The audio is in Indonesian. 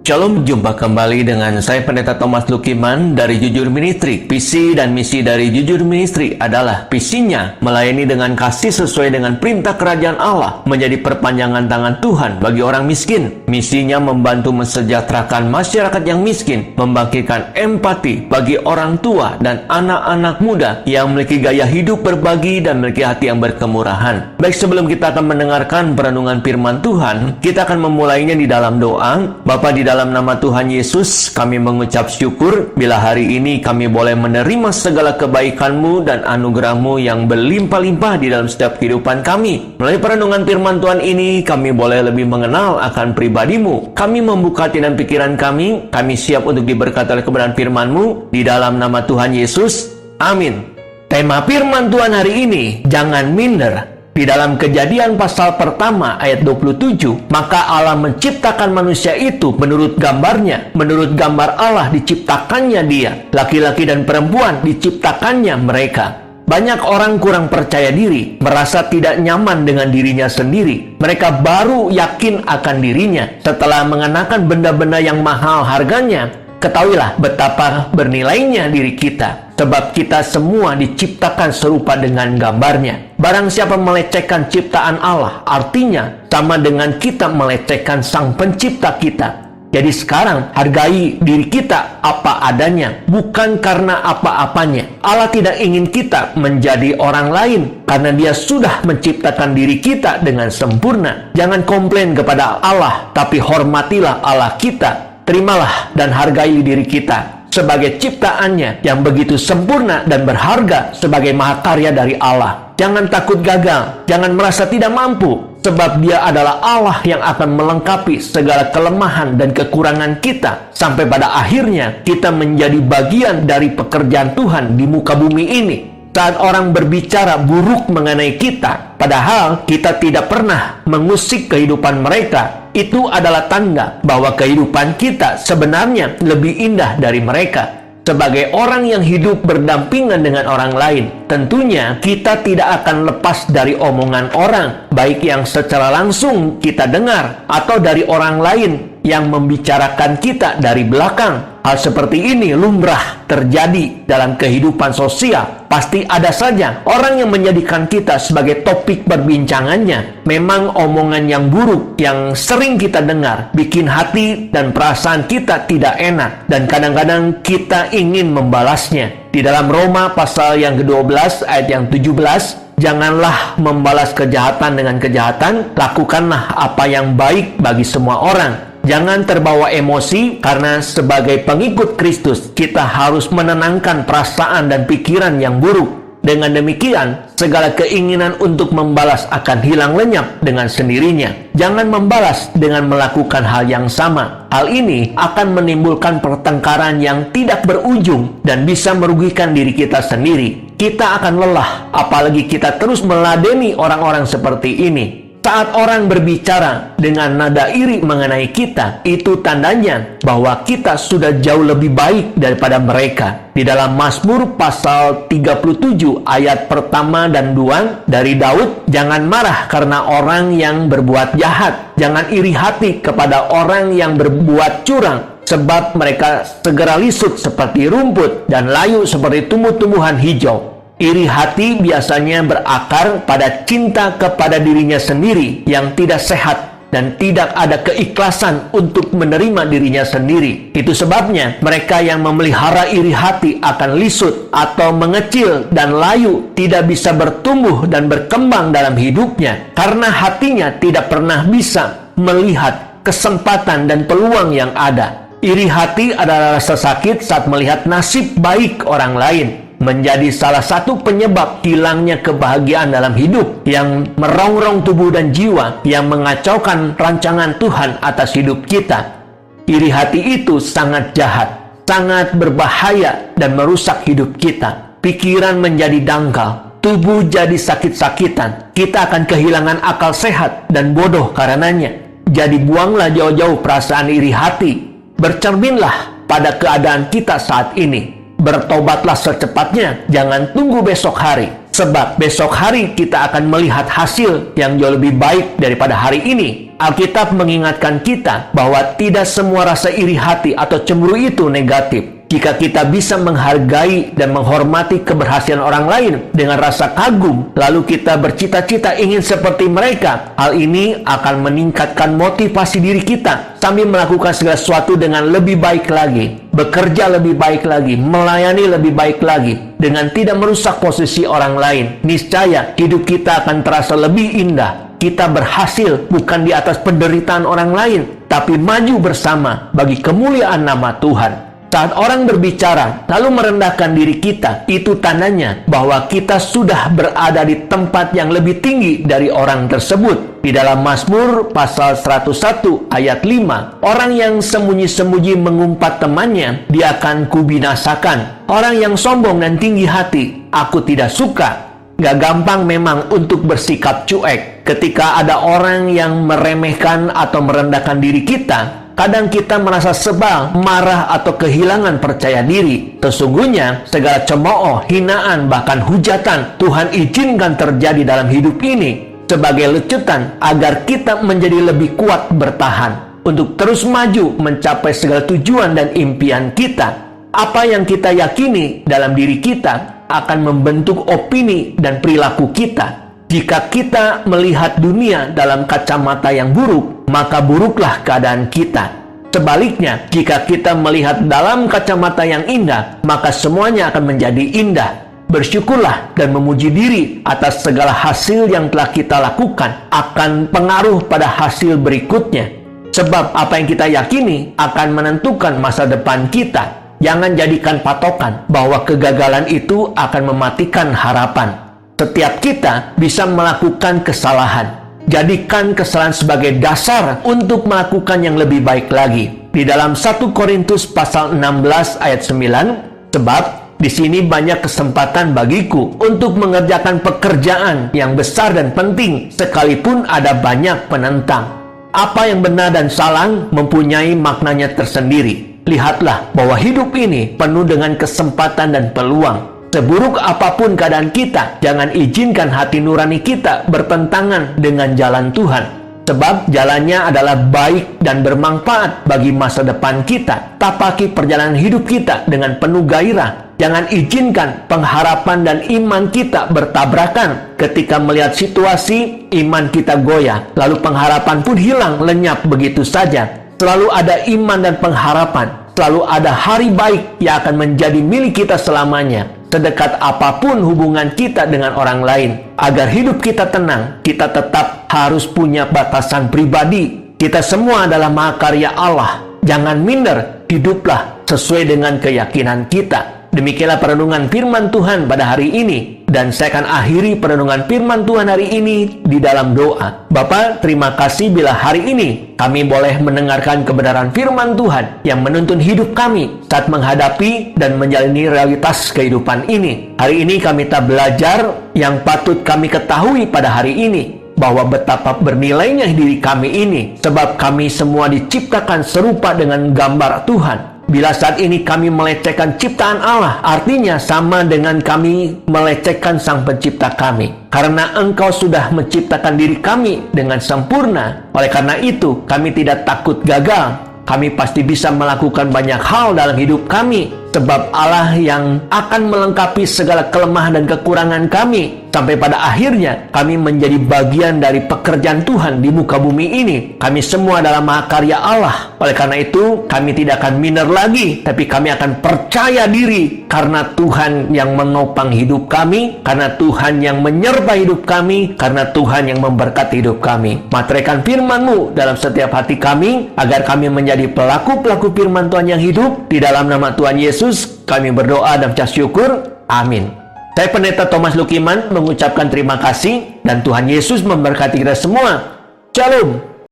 Shalom, jumpa kembali dengan saya Pendeta Thomas Lukiman dari Jujur Ministry. Visi dan misi dari Jujur Ministry adalah visinya melayani dengan kasih sesuai dengan perintah kerajaan Allah, menjadi perpanjangan tangan Tuhan bagi orang miskin. Misinya membantu mensejahterakan masyarakat yang miskin, membangkitkan empati bagi orang tua dan anak-anak muda yang memiliki gaya hidup berbagi dan memiliki hati yang berkemurahan. Baik, sebelum kita akan mendengarkan perenungan firman Tuhan, kita akan memulainya di dalam doa. Bapa, di dalam nama Tuhan Yesus, kami mengucap syukur bila hari ini kami boleh menerima segala kebaikan-Mu dan anugerah-Mu yang berlimpah-limpah di dalam setiap kehidupan kami. Melalui perenungan firman Tuhan ini, kami boleh lebih mengenal akan pribadi-Mu. Kami membuka hati dan pikiran kami siap untuk diberkati oleh kebenaran firman-Mu. Di dalam nama Tuhan Yesus, amin. Tema firman Tuhan hari ini, jangan minder. Di dalam Kejadian pasal pertama ayat 27, maka Allah menciptakan manusia itu menurut gambarnya. Menurut gambar Allah diciptakannya dia. Laki-laki dan perempuan diciptakannya mereka. Banyak orang kurang percaya diri, merasa tidak nyaman dengan dirinya sendiri. Mereka baru yakin akan dirinya setelah mengenakan benda-benda yang mahal harganya. Ketahuilah betapa bernilainya diri kita, sebab kita semua diciptakan serupa dengan gambarnya. Barang siapa melecehkan ciptaan Allah, artinya sama dengan kita melecehkan Sang Pencipta kita. Jadi sekarang hargai diri kita apa adanya, bukan karena apa-apanya. Allah tidak ingin kita menjadi orang lain, karena Dia sudah menciptakan diri kita dengan sempurna. Jangan komplain kepada Allah, tapi hormatilah Allah kita. Terimalah dan hargai diri kita sebagai ciptaannya yang begitu sempurna dan berharga sebagai mahakarya dari Allah. Jangan takut gagal, jangan merasa tidak mampu, sebab Dia adalah Allah yang akan melengkapi segala kelemahan dan kekurangan kita, sampai pada akhirnya kita menjadi bagian dari pekerjaan Tuhan di muka bumi ini. Saat orang berbicara buruk mengenai kita, padahal kita tidak pernah mengusik kehidupan mereka, itu adalah tanda bahwa kehidupan kita sebenarnya lebih indah dari mereka. Sebagai orang yang hidup berdampingan dengan orang lain, tentunya kita tidak akan lepas dari omongan orang, baik yang secara langsung kita dengar atau dari orang lain yang membicarakan kita dari belakang. Hal seperti ini lumrah terjadi dalam kehidupan sosial. Pasti ada saja orang yang menjadikan kita sebagai topik perbincangannya. Memang omongan yang buruk yang sering kita dengar bikin hati dan perasaan kita tidak enak, dan kadang-kadang kita ingin membalasnya. Di dalam Roma pasal yang ke-12 ayat yang 17, janganlah membalas kejahatan dengan kejahatan, lakukanlah apa yang baik bagi semua orang. Jangan terbawa emosi, karena sebagai pengikut Kristus, kita harus menenangkan perasaan dan pikiran yang buruk. Dengan demikian, segala keinginan untuk membalas akan hilang lenyap dengan sendirinya. Jangan membalas dengan melakukan hal yang sama. Hal ini akan menimbulkan pertengkaran yang tidak berujung dan bisa merugikan diri kita sendiri. Kita akan lelah, apalagi kita terus meladeni orang-orang seperti ini. Saat orang berbicara dengan nada iri mengenai kita, itu tandanya bahwa kita sudah jauh lebih baik daripada mereka. Di dalam Mazmur pasal 37 ayat pertama dan 2 dari Daud, jangan marah karena orang yang berbuat jahat. Jangan iri hati kepada orang yang berbuat curang, sebab mereka segera lisut seperti rumput dan layu seperti tumbuh-tumbuhan hijau. Iri hati biasanya berakar pada cinta kepada dirinya sendiri yang tidak sehat dan tidak ada keikhlasan untuk menerima dirinya sendiri. Itu sebabnya mereka yang memelihara iri hati akan lisut atau mengecil dan layu, tidak bisa bertumbuh dan berkembang dalam hidupnya, karena hatinya tidak pernah bisa melihat kesempatan dan peluang yang ada. Iri hati adalah rasa sakit saat melihat nasib baik orang lain, menjadi salah satu penyebab hilangnya kebahagiaan dalam hidup, yang merongrong tubuh dan jiwa, yang mengacaukan rancangan Tuhan atas hidup kita. Iri hati itu sangat jahat, sangat berbahaya dan merusak hidup kita. Pikiran menjadi dangkal, tubuh jadi sakit-sakitan, kita akan kehilangan akal sehat dan bodoh karenanya. Jadi buanglah jauh-jauh perasaan iri hati. Bercerminlah pada keadaan kita saat ini. Bertobatlah secepatnya, jangan tunggu besok hari. Sebab besok hari kita akan melihat hasil yang jauh lebih baik daripada hari ini. Alkitab mengingatkan kita bahwa tidak semua rasa iri hati atau cemburu itu negatif. Jika kita bisa menghargai dan menghormati keberhasilan orang lain dengan rasa kagum, lalu kita bercita-cita ingin seperti mereka, hal ini akan meningkatkan motivasi diri kita sambil melakukan segala sesuatu dengan lebih baik lagi, bekerja lebih baik lagi, melayani lebih baik lagi, dengan tidak merusak posisi orang lain. Niscaya hidup kita akan terasa lebih indah. Kita berhasil bukan di atas penderitaan orang lain, tapi maju bersama bagi kemuliaan nama Tuhan. Saat orang berbicara lalu merendahkan diri kita, itu tandanya bahwa kita sudah berada di tempat yang lebih tinggi dari orang tersebut. Di dalam Mazmur pasal 101 ayat 5, orang yang sembunyi-sembunyi mengumpat temannya, dia akan kubinasakan. Orang yang sombong dan tinggi hati, aku tidak suka. Gak gampang memang untuk bersikap cuek ketika ada orang yang meremehkan atau merendahkan diri kita. Kadang kita merasa sebal, marah, atau kehilangan percaya diri. Sesungguhnya, segala cemooh, hinaan, bahkan hujatan Tuhan izinkan terjadi dalam hidup ini sebagai lecutan agar kita menjadi lebih kuat bertahan untuk terus maju mencapai segala tujuan dan impian kita. Apa yang kita yakini dalam diri kita akan membentuk opini dan perilaku kita. Jika kita melihat dunia dalam kacamata yang buruk, maka buruklah keadaan kita. Sebaliknya, jika kita melihat dalam kacamata yang indah, maka semuanya akan menjadi indah. Bersyukurlah dan memuji diri atas segala hasil yang telah kita lakukan akan pengaruh pada hasil berikutnya. Sebab apa yang kita yakini akan menentukan masa depan kita. Jangan jadikan patokan bahwa kegagalan itu akan mematikan harapan. Setiap kita bisa melakukan kesalahan. Jadikan kesalahan sebagai dasar untuk melakukan yang lebih baik lagi. Di dalam 1 Korintus pasal 16 ayat 9, sebab di sini banyak kesempatan bagiku untuk mengerjakan pekerjaan yang besar dan penting, sekalipun ada banyak penentang. Apa yang benar dan salah mempunyai maknanya tersendiri. Lihatlah bahwa hidup ini penuh dengan kesempatan dan peluang. Seburuk apapun keadaan kita, jangan izinkan hati nurani kita bertentangan dengan jalan Tuhan. Sebab jalannya adalah baik dan bermanfaat bagi masa depan kita. Tapaki perjalanan hidup kita dengan penuh gairah. Jangan izinkan pengharapan dan iman kita bertabrakan. Ketika melihat situasi, iman kita goyah. Lalu pengharapan pun hilang lenyap begitu saja. Selalu ada iman dan pengharapan. Selalu ada hari baik yang akan menjadi milik kita selamanya. Sedekat apapun hubungan kita dengan orang lain, agar hidup kita tenang, kita tetap harus punya batasan pribadi. Kita semua adalah mahakarya Allah. Jangan minder, hiduplah sesuai dengan keyakinan kita. Demikianlah perenungan firman Tuhan pada hari ini. Dan saya akan akhiri perenungan firman Tuhan hari ini di dalam doa. Bapa, terima kasih bila hari ini kami boleh mendengarkan kebenaran firman Tuhan yang menuntun hidup kami saat menghadapi dan menjalani realitas kehidupan ini. Hari ini kami tak belajar yang patut kami ketahui pada hari ini, bahwa betapa bernilainya diri kami ini, sebab kami semua diciptakan serupa dengan gambar Tuhan. Bila saat ini kami melecehkan ciptaan Allah, artinya sama dengan kami melecehkan Sang Pencipta kami. Karena Engkau sudah menciptakan diri kami dengan sempurna. Oleh karena itu, kami tidak takut gagal. Kami pasti bisa melakukan banyak hal dalam hidup kami. Sebab Allah yang akan melengkapi segala kelemahan dan kekurangan kami. Sampai pada akhirnya kami menjadi bagian dari pekerjaan Tuhan di muka bumi ini. Kami semua adalah mahakarya Allah. Oleh karena itu kami tidak akan minder lagi, tapi kami akan percaya diri. Karena Tuhan yang menopang hidup kami, karena Tuhan yang menyertai hidup kami, karena Tuhan yang memberkati hidup kami. Materaikan firman-Mu dalam setiap hati kami, agar kami menjadi pelaku-pelaku firman Tuhan yang hidup. Di dalam nama Tuhan Yesus kami berdoa dan ucap syukur. Amin. Saya Pendeta Thomas Lukiman mengucapkan terima kasih dan Tuhan Yesus memberkati kita semua. Shalom.